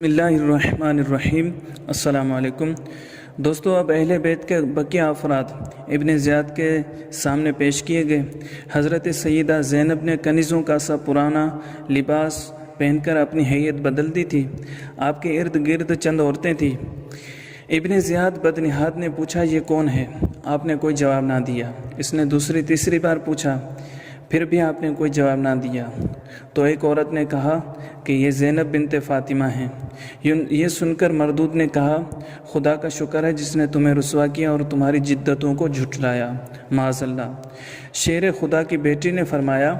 بسم اللہ الرحمن الرحیم۔ السلام علیکم دوستو، اب اہل بیت کے بقیہ افراد ابن زیاد کے سامنے پیش کیے گئے۔ حضرت سیدہ زینب نے کنیزوں کا سا پرانا لباس پہن کر اپنی حیت بدل دی تھی۔ آپ کے ارد گرد چند عورتیں تھیں۔ ابن زیاد بدنہاد نے پوچھا، یہ کون ہے؟ آپ نے کوئی جواب نہ دیا۔ اس نے دوسری تیسری بار پوچھا، پھر بھی آپ نے کوئی جواب نہ دیا۔ تو ایک عورت نے کہا کہ یہ زینب بنت فاطمہ ہیں۔ یہ سن کر مردود نے کہا، خدا کا شکر ہے جس نے تمہیں رسوا کیا اور تمہاری جدتوں کو جھٹلایا، معاذ اللہ۔ شیر خدا کی بیٹی نے فرمایا،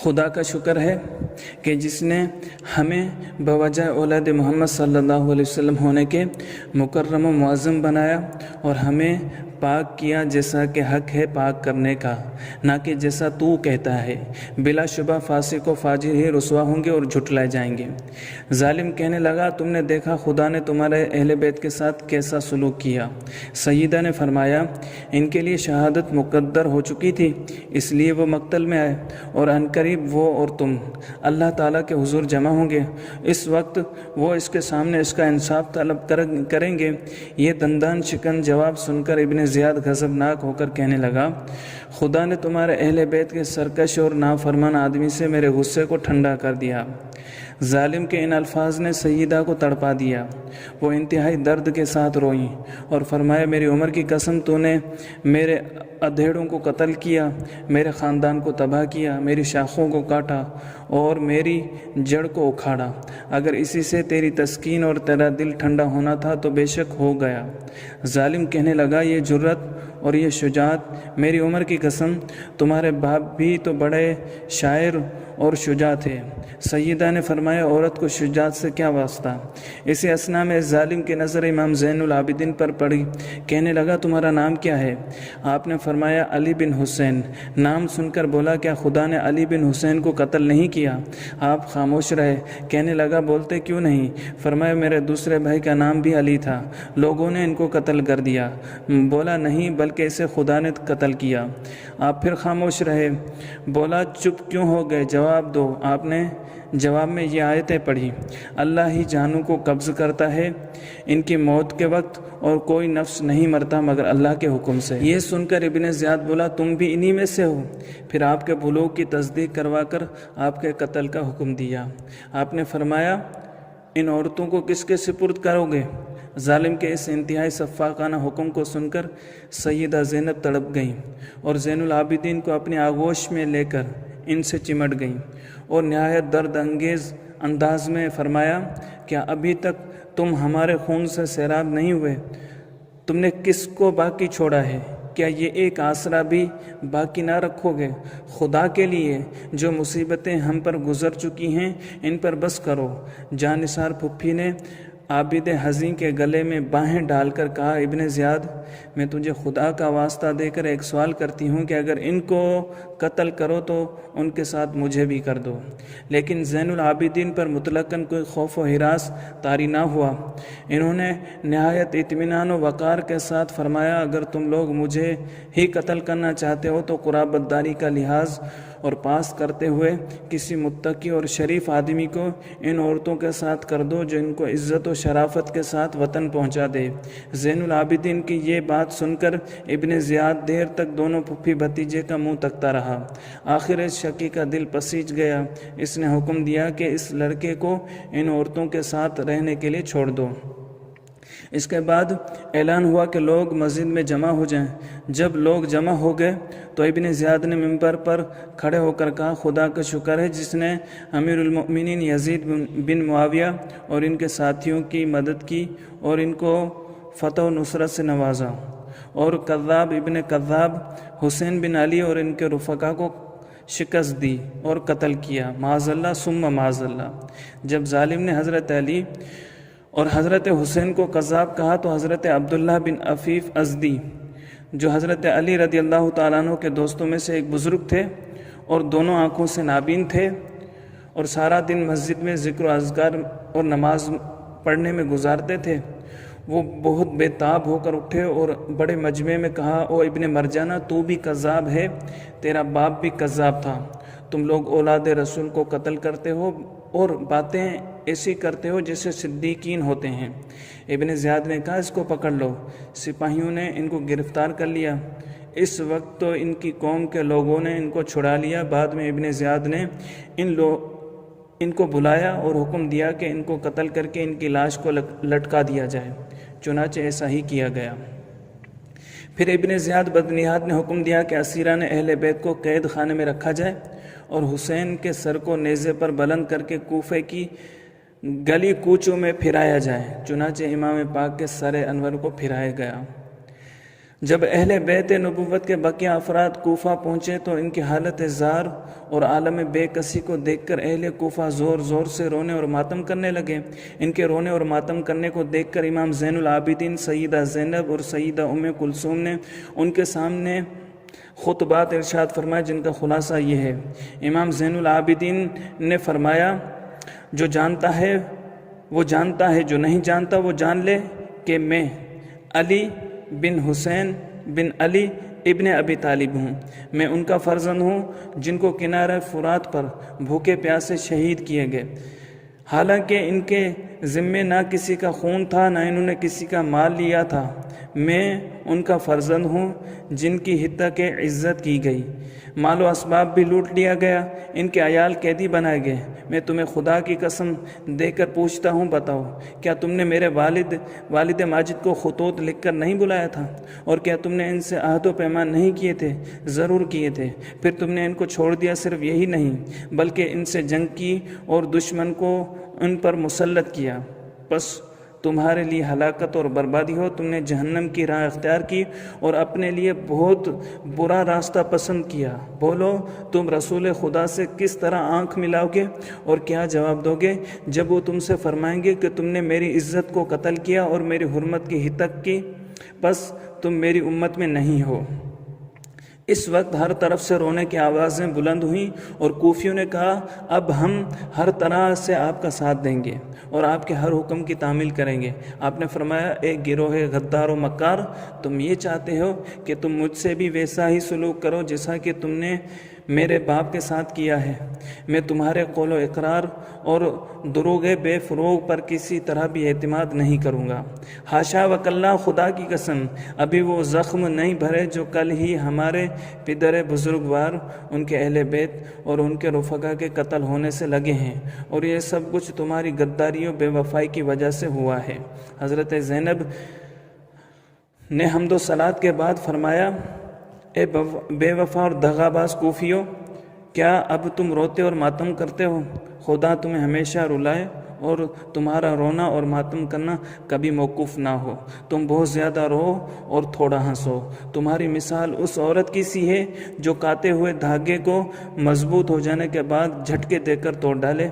خدا کا شکر ہے کہ جس نے ہمیں بوجہ اولاد محمد صلی اللہ علیہ وسلم ہونے کے مکرم و معظم بنایا اور ہمیں پاک کیا، جیسا کہ حق ہے پاک کرنے کا، نہ کہ جیسا تو کہتا ہے۔ بلا شبہ فاسق و فاجر ہی رسوا ہوں گے اور جھٹلائے جائیں گے۔ ظالم کہنے لگا، تم نے دیکھا خدا نے تمہارے اہل بیت کے ساتھ کیسا سلوک کیا؟ سیدہ نے فرمایا، ان کے لیے شہادت مقدر ہو چکی تھی، اس لیے وہ مقتل میں آئے، اور عنقریب وہ اور تم اللہ تعالیٰ کے حضور جمع ہوں گے۔ اس وقت وہ اس کے سامنے اس کا انصاف طلب کریں گے۔ یہ دندان شکن جواب سن کر ابن زیاد غضبناک ہو کر کہنے لگا، خدا نے تمہارے اہل بیت کے سرکش اور نافرمان آدمی سے میرے غصے کو ٹھنڈا کر دیا۔ ظالم کے ان الفاظ نے سیدہ کو تڑپا دیا۔ وہ انتہائی درد کے ساتھ روئیں اور فرمایا، میری عمر کی قسم، تو نے میرے ادھیڑوں کو قتل کیا، میرے خاندان کو تباہ کیا، میری شاخوں کو کاٹا اور میری جڑ کو اکھاڑا۔ اگر اسی سے تیری تسکین اور تیرا دل ٹھنڈا ہونا تھا تو بے شک ہو گیا۔ ظالم کہنے لگا، یہ جرت اور یہ شجاعت، میری عمر کی قسم، تمہارے باپ بھی تو بڑے شاعر اور شجاع تھے۔ سیدہ نے فرمایا، عورت کو شجاعت سے کیا واسطہ؟ اسی اثنا میں ظالم کی نظر امام زین العابدین پر پڑی۔ کہنے لگا، تمہارا نام کیا ہے؟ آپ نے فرمایا، علی بن حسین۔ نام سن کر بولا، کیا خدا نے علی بن حسین کو قتل نہیں کیا؟ آپ خاموش رہے۔ کہنے لگا، بولتے کیوں نہیں؟ فرمایا، میرے دوسرے بھائی کا نام بھی علی تھا، لوگوں نے ان کو قتل کر دیا۔ بولا، نہیں، بلکہ اسے خدا نے قتل کیا۔ آپ پھر خاموش رہے۔ بولا، چپ کیوں ہو گئے؟ جواب دو۔ آپ نے جواب میں یہ آیتیں پڑھی، اللہ ہی جانوں کو قبض کرتا ہے ان کی موت کے وقت، اور کوئی نفس نہیں مرتا مگر اللہ کے حکم سے۔ یہ سن کر ابن زیاد بولا، تم بھی انہی میں سے ہو؟ پھر آپ کے بلوغ کی تصدیق کروا کر آپ کے قتل کا حکم دیا۔ آپ نے فرمایا، ان عورتوں کو کس کے سپرد کرو گے؟ ظالم کے اس انتہائی سفاکانہ حکم کو سن کر سیدہ زینب تڑپ گئیں اور زین العابدین کو اپنی آغوش میں لے کر ان سے چمٹ گئیں اور نہایت درد انگیز انداز میں فرمایا، کیا ابھی تک تم ہمارے خون سے سیراب نہیں ہوئے؟ تم نے کس کو باقی چھوڑا ہے؟ کیا یہ ایک آسرا بھی باقی نہ رکھو گے؟ خدا کے لیے جو مصیبتیں ہم پر گزر چکی ہیں ان پر بس کرو۔ جانثار پھپھی نے عابد حزین کے گلے میں باہیں ڈال کر کہا، ابن زیاد، میں تجھے خدا کا واسطہ دے کر ایک سوال کرتی ہوں کہ اگر ان کو قتل کرو تو ان کے ساتھ مجھے بھی کر دو۔ لیکن زین العابدین پر مطلقاً کوئی خوف و ہراس طاری نہ ہوا۔ انہوں نے نہایت اطمینان و وقار کے ساتھ فرمایا، اگر تم لوگ مجھے ہی قتل کرنا چاہتے ہو تو قرابت داری کا لحاظ اور پاس کرتے ہوئے کسی متقی اور شریف آدمی کو ان عورتوں کے ساتھ کر دو جو ان کو عزت و شرافت کے ساتھ وطن پہنچا دے۔ زین العابدین کی یہ بات سن کر ابن زیاد دیر تک دونوں پھپھی بھتیجے کا منہ تکتا رہا۔ آخر اس شقی کا دل پسیج گیا۔ اس نے حکم دیا کہ اس لڑکے کو ان عورتوں کے ساتھ رہنے کے لیے چھوڑ دو۔ اس کے بعد اعلان ہوا کہ لوگ مسجد میں جمع ہو جائیں۔ جب لوگ جمع ہو گئے تو ابن زیاد نے ممبر پر کھڑے ہو کر کہا، خدا کا شکر ہے جس نے امیر المؤمنین یزید بن معاویہ اور ان کے ساتھیوں کی مدد کی اور ان کو فتح و نصرت سے نوازا، اور کذاب ابن کذاب حسین بن علی اور ان کے رفقا کو شکست دی اور قتل کیا، معاذ اللہ ثم معاذ اللہ۔ جب ظالم نے حضرت علی اور حضرت حسین کو کذاب کہا تو حضرت عبداللہ بن عفیف ازدی، جو حضرت علی رضی اللہ تعالیٰ عنہ کے دوستوں میں سے ایک بزرگ تھے اور دونوں آنکھوں سے نابین تھے اور سارا دن مسجد میں ذکر و اذکار اور نماز پڑھنے میں گزارتے تھے، وہ بہت بے تاب ہو کر اٹھے اور بڑے مجمع میں کہا، او ابن مرجانہ، تو بھی کذاب ہے، تیرا باپ بھی کذاب تھا، تم لوگ اولاد رسول کو قتل کرتے ہو اور باتیں ایسی کرتے ہو جیسے صدیقین ہوتے ہیں۔ ابن زیاد نے کہا اس کو پکڑ لو۔ سپاہیوں نے ان کو گرفتار کر لیا۔ اس وقت تو ان کی قوم کے لوگوں نے ان کو چھڑا لیا۔ بعد میں ابن زیاد نے ان کو بلایا اور حکم دیا کہ ان کو قتل کر کے ان کی لاش کو لٹکا دیا جائے۔ چنانچہ ایسا ہی کیا گیا۔ پھر ابن زیاد بدنیات نے حکم دیا کہ اسیران اہل بیت کو قید خانے میں رکھا جائے اور حسین کے سر کو نیزے پر بلند کر کے کوفے کی گلی کوچوں میں پھرایا جائے۔ چنانچہ امام پاک کے سر انور کو پھرایا گیا۔ جب اہل بیت نبوت کے بقیہ افراد کوفہ پہنچے تو ان کی حالت زار اور عالم بے کسی کو دیکھ کر اہل کوفہ زور زور سے رونے اور ماتم کرنے لگے۔ ان کے رونے اور ماتم کرنے کو دیکھ کر امام زین العابدین، سیدہ زینب اور سیدہ ام کلثوم نے ان کے سامنے خطبات ارشاد فرمائے، جن کا خلاصہ یہ ہے۔ امام زین العابدین نے فرمایا، جو جانتا ہے وہ جانتا ہے، جو نہیں جانتا وہ جان لے کہ میں علی بن حسین بن علی ابن ابی طالب ہوں۔ میں ان کا فرزند ہوں جن کو کنارہ فرات پر بھوکے پیاسے شہید کیے گئے، حالانکہ ان کے ذمے نہ کسی کا خون تھا نہ انہوں نے کسی کا مال لیا تھا۔ میں ان کا فرزند ہوں جن کی حتہ کے عزت کی گئی، مال و اسباب بھی لوٹ لیا گیا، ان کے عیال قیدی بنائے گئے۔ میں تمہیں خدا کی قسم دے کر پوچھتا ہوں، بتاؤ کیا تم نے میرے والد ماجد کو خطوط لکھ کر نہیں بلایا تھا؟ اور کیا تم نے ان سے عہد و پیمان نہیں کیے تھے؟ ضرور کیے تھے۔ پھر تم نے ان کو چھوڑ دیا۔ صرف یہی نہیں بلکہ ان سے جنگ کی اور دشمن کو ان پر مسلط کیا۔ بس تمہارے لیے ہلاکت اور بربادی ہو۔ تم نے جہنم کی راہ اختیار کی اور اپنے لیے بہت برا راستہ پسند کیا۔ بولو تم رسول خدا سے کس طرح آنکھ ملاؤ گے اور کیا جواب دو گے جب وہ تم سے فرمائیں گے کہ تم نے میری عزت کو قتل کیا اور میری حرمت کی ہتک کی، بس تم میری امت میں نہیں ہو۔ اس وقت ہر طرف سے رونے کی آوازیں بلند ہوئیں اور کوفیوں نے کہا، اب ہم ہر طرح سے آپ کا ساتھ دیں گے اور آپ کے ہر حکم کی تعمیل کریں گے۔ آپ نے فرمایا، اے گروہ غدار و مکار، تم یہ چاہتے ہو کہ تم مجھ سے بھی ویسا ہی سلوک کرو جیسا کہ تم نے میرے باپ کے ساتھ کیا ہے۔ میں تمہارے قول و اقرار اور دروغ بے فروغ پر کسی طرح بھی اعتماد نہیں کروں گا۔ حاشا وکلا، خدا کی قسم، ابھی وہ زخم نہیں بھرے جو کل ہی ہمارے پدر بزرگوار، ان کے اہل بیت اور ان کے رفقا کے قتل ہونے سے لگے ہیں، اور یہ سب کچھ تمہاری غداری و بے وفائی کی وجہ سے ہوا ہے۔ حضرت زینب نے حمد و صلات کے بعد فرمایا، اے بے وفا اور دغا باز کوفیوں، کیا اب تم روتے اور ماتم کرتے ہو؟ خدا تمہیں ہمیشہ رلائے اور تمہارا رونا اور ماتم کرنا کبھی موقوف نہ ہو۔ تم بہت زیادہ رو اور تھوڑا ہنسو۔ تمہاری مثال اس عورت کی سی ہے جو کاتے ہوئے دھاگے کو مضبوط ہو جانے کے بعد جھٹکے دے کر توڑ ڈالے۔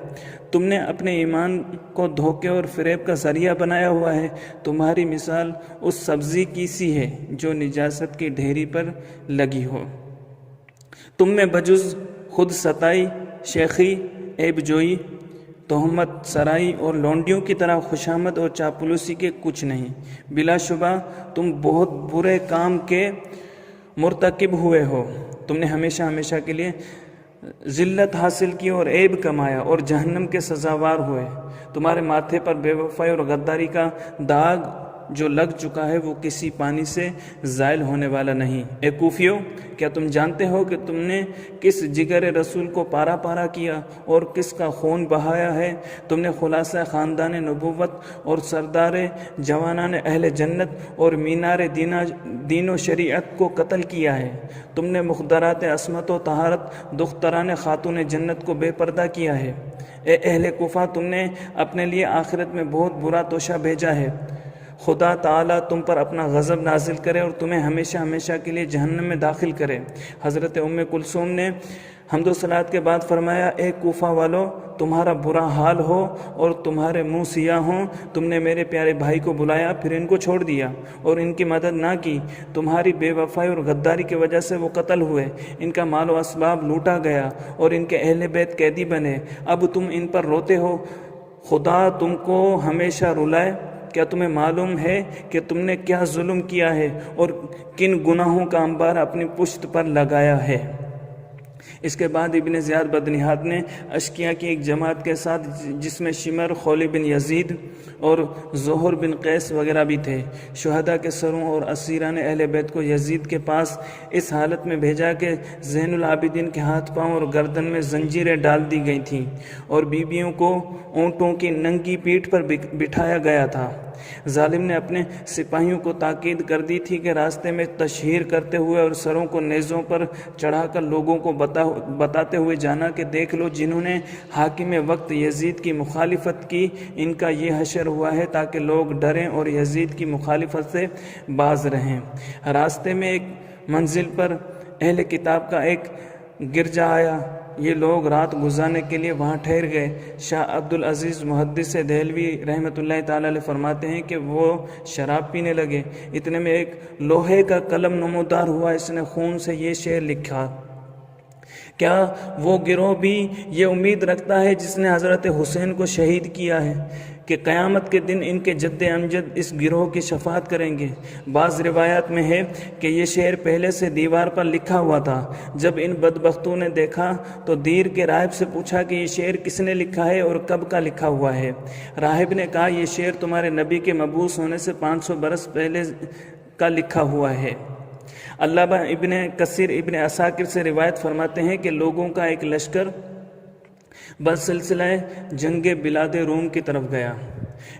تم نے اپنے ایمان کو دھوکے اور فریب کا ذریعہ بنایا ہوا ہے۔ تمہاری مثال اس سبزی کی سی ہے جو نجاست کی ڈھیری پر لگی ہو۔ تم میں بجز خود ستائی، شیخی، عیب جوئی، تہمت سرائی اور لونڈیوں کی طرح خوشامد اور چاپلوسی کے کچھ نہیں۔ بلا شبہ تم بہت برے کام کے مرتکب ہوئے ہو۔ تم نے ہمیشہ کے لیے ذلت حاصل کی اور عیب کمایا اور جہنم کے سزاوار ہوئے۔ تمہارے ماتھے پر بے وفائی اور غداری کا داغ جو لگ چکا ہے وہ کسی پانی سے زائل ہونے والا نہیں۔ اے کوفیوں، کیا تم جانتے ہو کہ تم نے کس جگر رسول کو پارا پارا کیا اور کس کا خون بہایا ہے؟ تم نے خلاصہ خاندان نبوت اور سردار جوانان اہل جنت اور مینار دین و شریعت کو قتل کیا ہے۔ تم نے مخدرات عصمت و طہارت دختران خاتون جنت کو بے پردہ کیا ہے۔ اے اہل کوفہ، تم نے اپنے لیے آخرت میں بہت برا توشہ بھیجا ہے۔ خدا تعالیٰ تم پر اپنا غضب نازل کرے اور تمہیں ہمیشہ کے لیے جہنم میں داخل کرے۔ حضرت ام کلثوم نے حمد و صلات کے بعد فرمایا، اے کوفہ والو، تمہارا برا حال ہو اور تمہارے منہ سیاہ ہوں۔ تم نے میرے پیارے بھائی کو بلایا، پھر ان کو چھوڑ دیا اور ان کی مدد نہ کی۔ تمہاری بے وفائی اور غداری کی وجہ سے وہ قتل ہوئے، ان کا مال و اسباب لوٹا گیا اور ان کے اہل بیت قیدی بنے۔ اب تم ان پر روتے ہو۔ خدا تم کو ہمیشہ رلائے۔ کیا تمہیں معلوم ہے کہ تم نے کیا ظلم کیا ہے اور کن گناہوں کا انبار اپنی پشت پر لگایا ہے؟ اس کے بعد ابن زیاد بدنہاد نے اشکیا کی ایک جماعت کے ساتھ جس میں شمر، خولی بن یزید اور زہر بن قیس وغیرہ بھی تھے، شہداء کے سروں اور اسیران اہل بیت کو یزید کے پاس اس حالت میں بھیجا کہ زین العابدین کے ہاتھ پاؤں اور گردن میں زنجیریں ڈال دی گئی تھیں اور بیویوں کو اونٹوں کی ننگی پیٹھ پر بٹھایا گیا تھا۔ ظالم نے اپنے سپاہیوں کو تاکید کر دی تھی کہ راستے میں تشہیر کرتے ہوئے اور سروں کو نیزوں پر چڑھا کر لوگوں کو بتاتے ہوئے جانا کہ دیکھ لو، جنہوں نے حاکم وقت یزید کی مخالفت کی ان کا یہ حشر ہوا ہے، تاکہ لوگ ڈریں اور یزید کی مخالفت سے باز رہیں۔ راستے میں ایک منزل پر اہل کتاب کا ایک گرجا آیا، یہ لوگ رات گزارنے کے لیے وہاں ٹھہر گئے۔ شاہ عبدالعزیز محدث دہلوی رحمۃ اللہ تعالی علیہ فرماتے ہیں کہ وہ شراب پینے لگے، اتنے میں ایک لوہے کا قلم نمودار ہوا، اس نے خون سے یہ شعر لکھا: کیا وہ گروہ بھی یہ امید رکھتا ہے جس نے حضرت حسین کو شہید کیا ہے کہ قیامت کے دن ان کے جد امجد اس گروہ کی شفاعت کریں گے؟ بعض روایات میں ہے کہ یہ شعر پہلے سے دیوار پر لکھا ہوا تھا۔ جب ان بدبختوں نے دیکھا تو دیر کے راہب سے پوچھا کہ یہ شعر کس نے لکھا ہے اور کب کا لکھا ہوا ہے؟ راہب نے کہا، یہ شعر تمہارے نبی کے مبعوث ہونے سے 500 برس پہلے کا لکھا ہوا ہے۔ علامہ ابن کثیر ابن عساکر سے روایت فرماتے ہیں کہ لوگوں کا ایک لشکر بسلسلہ جنگ بلاد روم کی طرف گیا،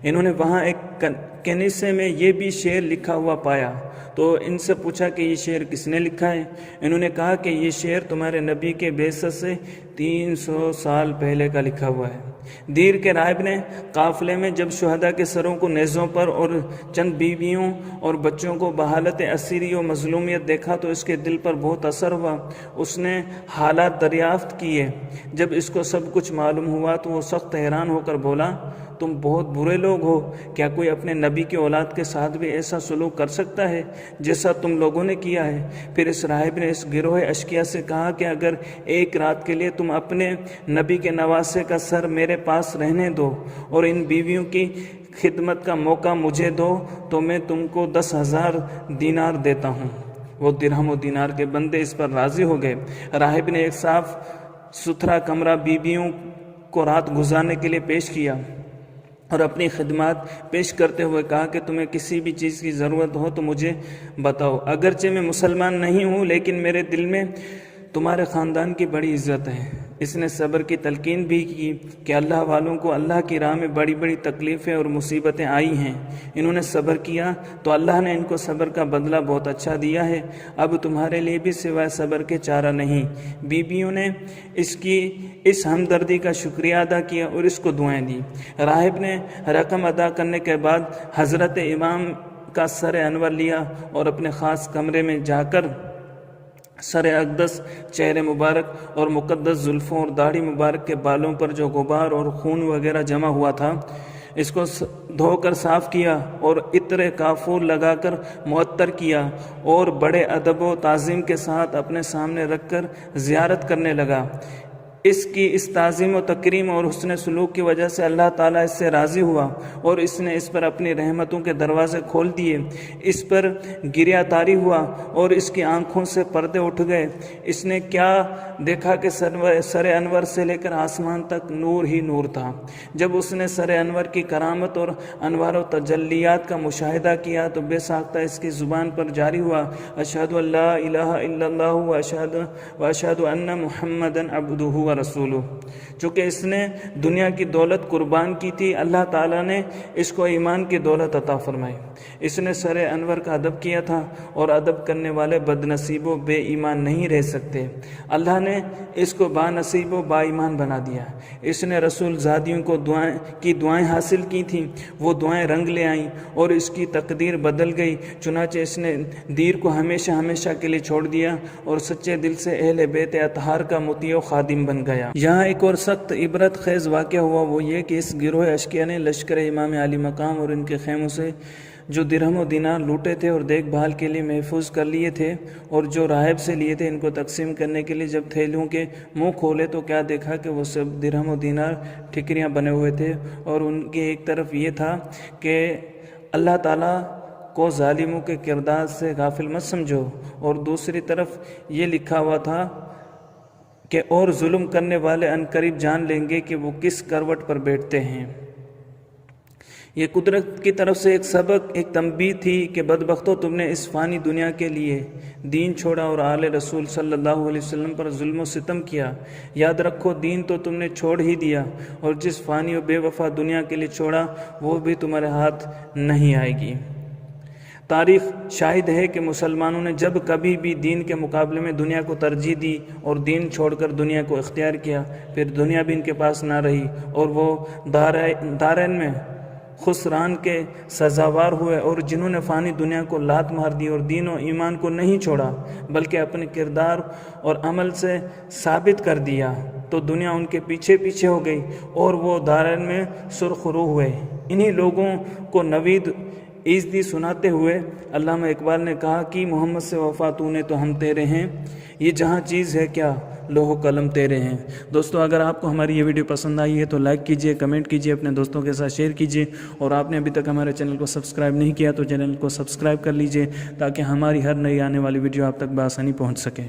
انہوں نے وہاں ایک کنیسے میں یہ بھی شعر لکھا ہوا پایا، تو ان سے پوچھا کہ یہ شعر کس نے لکھا ہے؟ انہوں نے کہا کہ یہ شعر تمہارے نبی کے بعثت سے 300 سال پہلے کا لکھا ہوا ہے۔ دیر کے راہب نے قافلے میں جب شہداء کے سروں کو نیزوں پر اور چند بیویوں اور بچوں کو بحالت اسیری و مظلومیت دیکھا تو اس کے دل پر بہت اثر ہوا، اس نے حالات دریافت کیے۔ جب اس کو سب کچھ معلوم ہوا تو وہ سخت حیران ہو کر بولا، تم بہت برے لوگ ہو، کیا کوئی اپنے نبی کی اولاد کے ساتھ بھی ایسا سلوک کر سکتا ہے جیسا تم لوگوں نے کیا ہے؟ پھر اس راہب نے اس گروہ اشکیا سے کہا کہ اگر ایک رات کے لیے تم اپنے نبی کے نواسے کا سر میرے پاس رہنے دو اور ان بیویوں کی خدمت کا موقع مجھے دو تو میں تم کو 10,000 دینار دیتا ہوں۔ وہ درہم و دینار کے بندے اس پر راضی ہو گئے۔ راہب نے ایک صاف ستھرا کمرہ بیویوں کو رات گزارنے کے لیے پیش کیا اور اپنی خدمات پیش کرتے ہوئے کہا کہ تمہیں کسی بھی چیز کی ضرورت ہو تو مجھے بتاؤ، اگرچہ میں مسلمان نہیں ہوں لیکن میرے دل میں تمہارے خاندان کی بڑی عزت ہے۔ اس نے صبر کی تلقین بھی کی کہ اللہ والوں کو اللہ کی راہ میں بڑی بڑی تکلیفیں اور مصیبتیں آئی ہیں، انہوں نے صبر کیا تو اللہ نے ان کو صبر کا بدلہ بہت اچھا دیا ہے، اب تمہارے لیے بھی سوائے صبر کے چارہ نہیں۔ بیویوں نے اس کی اس ہمدردی کا شکریہ ادا کیا اور اس کو دعائیں دی۔ راہب نے رقم ادا کرنے کے بعد حضرت امام کا سر انور لیا اور اپنے خاص کمرے میں جا کر سر اقدس، چہرے مبارک اور مقدس زلفوں اور داڑھی مبارک کے بالوں پر جو غبار اور خون وغیرہ جمع ہوا تھا اس کو دھو کر صاف کیا اور عطر کافور لگا کر معطر کیا اور بڑے ادب و تعظیم کے ساتھ اپنے سامنے رکھ کر زیارت کرنے لگا۔ اس کی اس تعظیم و تکریم اور حسن سلوک کی وجہ سے اللہ تعالیٰ اس سے راضی ہوا اور اس نے اس پر اپنی رحمتوں کے دروازے کھول دیے، اس پر گریہ طاری ہوا اور اس کی آنکھوں سے پردے اٹھ گئے۔ اس نے کیا دیکھا کہ سر انور سے لے کر آسمان تک نور ہی نور تھا۔ جب اس نے سر انور کی کرامت اور انوار و تجلیات کا مشاہدہ کیا تو بے ساختہ اس کی زبان پر جاری ہوا، اشہد ان لا الہ الا اللہ واشہد ان محمدً عبدہ رسولہ۔ چونکہ اس نے دنیا کی دولت قربان کی تھی، اللہ تعالیٰ نے اس کو ایمان کی دولت عطا فرمائی۔ اس نے سر انور کا ادب کیا تھا اور ادب کرنے والے بد نصیب و بے ایمان نہیں رہ سکتے، اللہ نے اس کو با نصیب و با ایمان بنا دیا۔ اس نے رسول زادیوں کو دعائیں حاصل کی تھیں، وہ دعائیں رنگ لے آئیں اور اس کی تقدیر بدل گئی، چنانچہ اس نے دیر کو ہمیشہ ہمیشہ کے لیے چھوڑ دیا اور سچے دل سے اہل بیت اطہار کا مطیع و خادم بن گیا۔ یہاں ایک اور سخت عبرت خیز واقعہ ہوا، وہ یہ کہ اس گروہ اشکیا نے لشکر امام علی مقام اور ان کے خیموں سے جو درہم و دینار لوٹے تھے اور دیکھ بھال کے لیے محفوظ کر لیے تھے اور جو راہب سے لیے تھے ان کو تقسیم کرنے کے لیے جب تھیلیوں کے منہ کھولے تو کیا دیکھا کہ وہ سب درہم و دینار ٹھکریاں بنے ہوئے تھے، اور ان کی ایک طرف یہ تھا کہ اللہ تعالیٰ کو ظالموں کے کردار سے غافل مت سمجھو، اور دوسری طرف یہ لکھا ہوا تھا کہ اور ظلم کرنے والے عنقریب جان لیں گے کہ وہ کس کروٹ پر بیٹھتے ہیں۔ یہ قدرت کی طرف سے ایک سبق، ایک تنبیہ تھی کہ بدبختو تم نے اس فانی دنیا کے لیے دین چھوڑا اور آل رسول صلی اللہ علیہ وسلم پر ظلم و ستم کیا۔ یاد رکھو دین تو تم نے چھوڑ ہی دیا، اور جس فانی و بے وفا دنیا کے لیے چھوڑا وہ بھی تمہارے ہاتھ نہیں آئے گی۔ تاریخ شاہد ہے کہ مسلمانوں نے جب کبھی بھی دین کے مقابلے میں دنیا کو ترجیح دی اور دین چھوڑ کر دنیا کو اختیار کیا، پھر دنیا بھی ان کے پاس نہ رہی اور وہ دارین میں خسران کے سزاوار ہوئے۔ اور جنہوں نے فانی دنیا کو لات مار دی اور دین و ایمان کو نہیں چھوڑا بلکہ اپنے کردار اور عمل سے ثابت کر دیا، تو دنیا ان کے پیچھے پیچھے ہو گئی اور وہ دارین میں سرخ رو ہوئے۔ انہی لوگوں کو نوید ایزدی سناتے ہوئے علامہ اقبال نے کہا کہ محمد سے وفا تو نے تو ہم تیرے ہیں، یہ جہاں چیز ہے کیا لوح و قلم تیرے ہیں۔ دوستو اگر آپ کو ہماری یہ ویڈیو پسند آئی ہے تو لائک کیجئے، کمنٹ کیجئے، اپنے دوستوں کے ساتھ شیئر کیجئے، اور آپ نے ابھی تک ہمارے چینل کو سبسکرائب نہیں کیا تو چینل کو سبسکرائب کر لیجئے تاکہ ہماری ہر نئی آنے والی ویڈیو آپ تک بآسانی پہنچ سکے۔